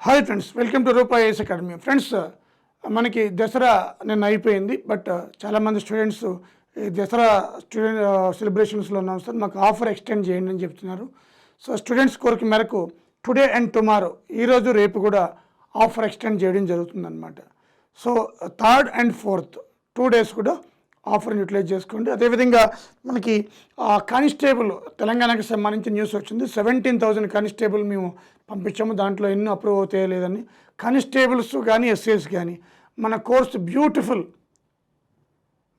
Hi friends, welcome to Roopa IAS academy. Friends, మనకి దసరా నిన్న అయిపోయింది. బట్ చాలామంది స్టూడెంట్స్ ఈ దసరా స్టూడెంట్ సెలబ్రేషన్స్లో ఉన్నాం సార్, మాకు ఆఫర్ ఎక్స్టెండ్ చేయండి అని చెప్తున్నారు. సో స్టూడెంట్స్ కోరిక మేరకు టుడే అండ్ టుమారో, ఈరోజు రేపు కూడా ఆఫర్ ఎక్స్టెండ్ చేయడం జరుగుతుందన్నమాట. So 3rd and 4th 2 days కూడా ఆఫర్ని యూటిలైజ్ చేసుకోండి. అదేవిధంగా మనకి కానిస్టేబుల్ తెలంగాణకి సంబంధించి న్యూస్ వచ్చింది. 17,000 కానిస్టేబుల్ మేము పంపించాము. దాంట్లో ఎన్నో అప్రూవ్ అవుతాయో లేదని. కానిస్టేబుల్స్ కానీ ఎస్ఐస్ కానీ మన కోర్సు బ్యూటిఫుల్.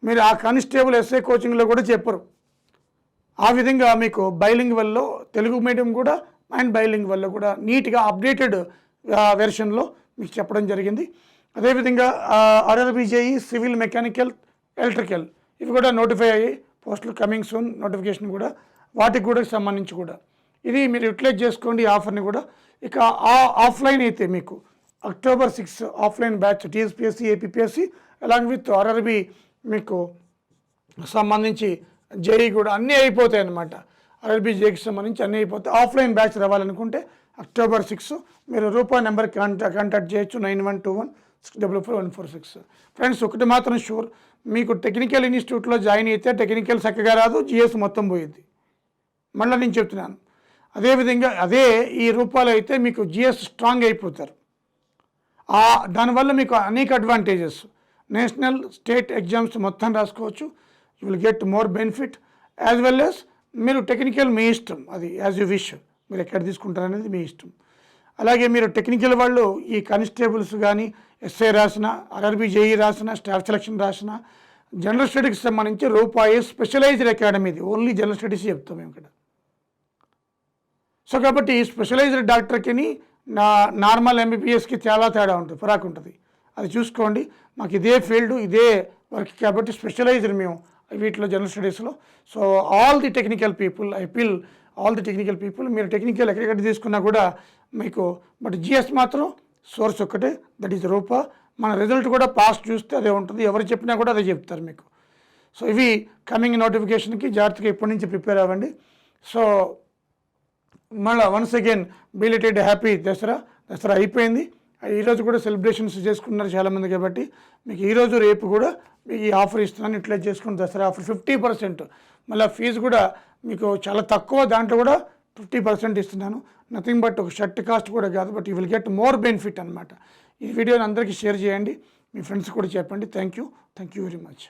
మీరు ఆ కానిస్టేబుల్ ఎస్ఐ కోచింగ్లో కూడా చెప్పరు. ఆ విధంగా మీకు బైలింగ్వల్లో తెలుగు మీడియం కూడా అండ్ బైలింగ్వల్లో కూడా నీట్గా అప్డేటెడ్ వెర్షన్లో మీకు చెప్పడం జరిగింది. అదేవిధంగా ఆర్ఆర్బిజేఈ, సివిల్, మెకానికల్, ఎలక్ట్రికల్ ఇవి కూడా నోటిఫై అయ్యి పోస్టులు కమింగ్ సూన్ నోటిఫికేషన్ కూడా వాటికి కూడా సంబంధించి కూడా ఇది మీరు యూటిలైజ్ చేసుకోండి ఈ ఆఫర్ని కూడా. ఇక ఆఫ్లైన్ అయితే మీకు October 6 offline batch TSPSC, APPSC along with RRB మీకు సంబంధించి జేఈ కూడా అన్నీ అయిపోతాయి అన్నమాట. ఆర్ఆర్బి జేఈకి సంబంధించి అన్నీ అయిపోతాయి. ఆఫ్లైన్ బ్యాచ్ రావాలనుకుంటే October 6 మీరు రూపా నెంబర్ కాంటాక్ట్ చేయొచ్చు 9121644146. ఫ్రెండ్స్, ఒకటి మాత్రం షూర్, మీకు టెక్నికల్ ఇన్స్టిట్యూట్లో జాయిన్ అయితే టెక్నికల్ చక్కగా రాదు, జిఎస్ మొత్తం పోయింది. మళ్ళీ నేను చెప్తున్నాను. అదేవిధంగా అదే ఈ రూపాయలు అయితే మీకు జిఎస్ స్ట్రాంగ్ అయిపోతారు. దానివల్ల మీకు అనేక అడ్వాంటేజెస్, నేషనల్ స్టేట్ ఎగ్జామ్స్ మొత్తం రాసుకోవచ్చు. You will get more benefit as well as మీరు టెక్నికల్ మీ ఇష్టం, అది యాజ్ యూ విష్, మీరు ఎక్కడ తీసుకుంటారనేది మీ ఇష్టం. అలాగే మీరు టెక్నికల్ వాళ్ళు ఈ కానిస్టేబుల్స్ కానీ ఎస్ఐ రాసిన, ఆర్ఆర్బి జేఈ రాసిన, స్టాఫ్ సెలక్షన్ రాసిన, జనరల్ స్టడీస్కి సంబంధించి రూపాయి స్పెషలైజ్డ్ అకాడమీ, ఇది ఓన్లీ జనరల్ స్టడీస్ చెప్తాం మేము ఇక్కడ. సో కాబట్టి స్పెషలైజ్డ్ డాక్టర్కి నార్మల్ ఎంబీబీఎస్కి చాలా తేడా ఉంటుంది, ఫరాక్ ఉంటుంది. అది చూసుకోండి. మాకు ఇదే ఫీల్డ్, ఇదే వర్క్ కాబట్టి స్పెషలైజ్డ్ మేము వీటిలో జనరల్ స్టడీస్లో. So all the technical people, I feel all the technical people, మీరు టెక్నికల్ ఎక్కడెక్కడ తీసుకున్నా కూడా మీకు, బట్ జిఎస్ మాత్రం సోర్స్ ఒక్కటే, దట్ ఈజ్ రూపా. మన రిజల్ట్ కూడా పాస్ట్ చూస్తే అదే ఉంటుంది, ఎవరు చెప్పినా కూడా అదే చెప్తారు మీకు. సో ఇవి కమింగ్ నోటిఫికేషన్కి జాగ్రత్తగా ఇప్పటి నుంచి ప్రిపేర్ అవ్వండి. సో మళ్ళీ once again belated happy Dasara. Dasara అయిపోయింది, ఈరోజు కూడా సెలబ్రేషన్స్ చేసుకున్నారు చాలామంది కాబట్టి మీకు ఈరోజు రేపు కూడా మీకు ఈ ఆఫర్ ఇస్తున్నాను, యూటిలైజ్ చేసుకుని దసరా ఆఫర్ 50%. మళ్ళీ ఫీజు కూడా మీకు చాలా తక్కువ, దాంట్లో కూడా 50% ఇస్తున్నాను. నథింగ్ బట్ ఒక షర్ట్ కాస్ట్ కూడా కాదు, but you will get more benefit అనమాట. ఈ వీడియోని అందరికీ షేర్ చేయండి, మీ ఫ్రెండ్స్ కూడా చెప్పండి. Thank you very much.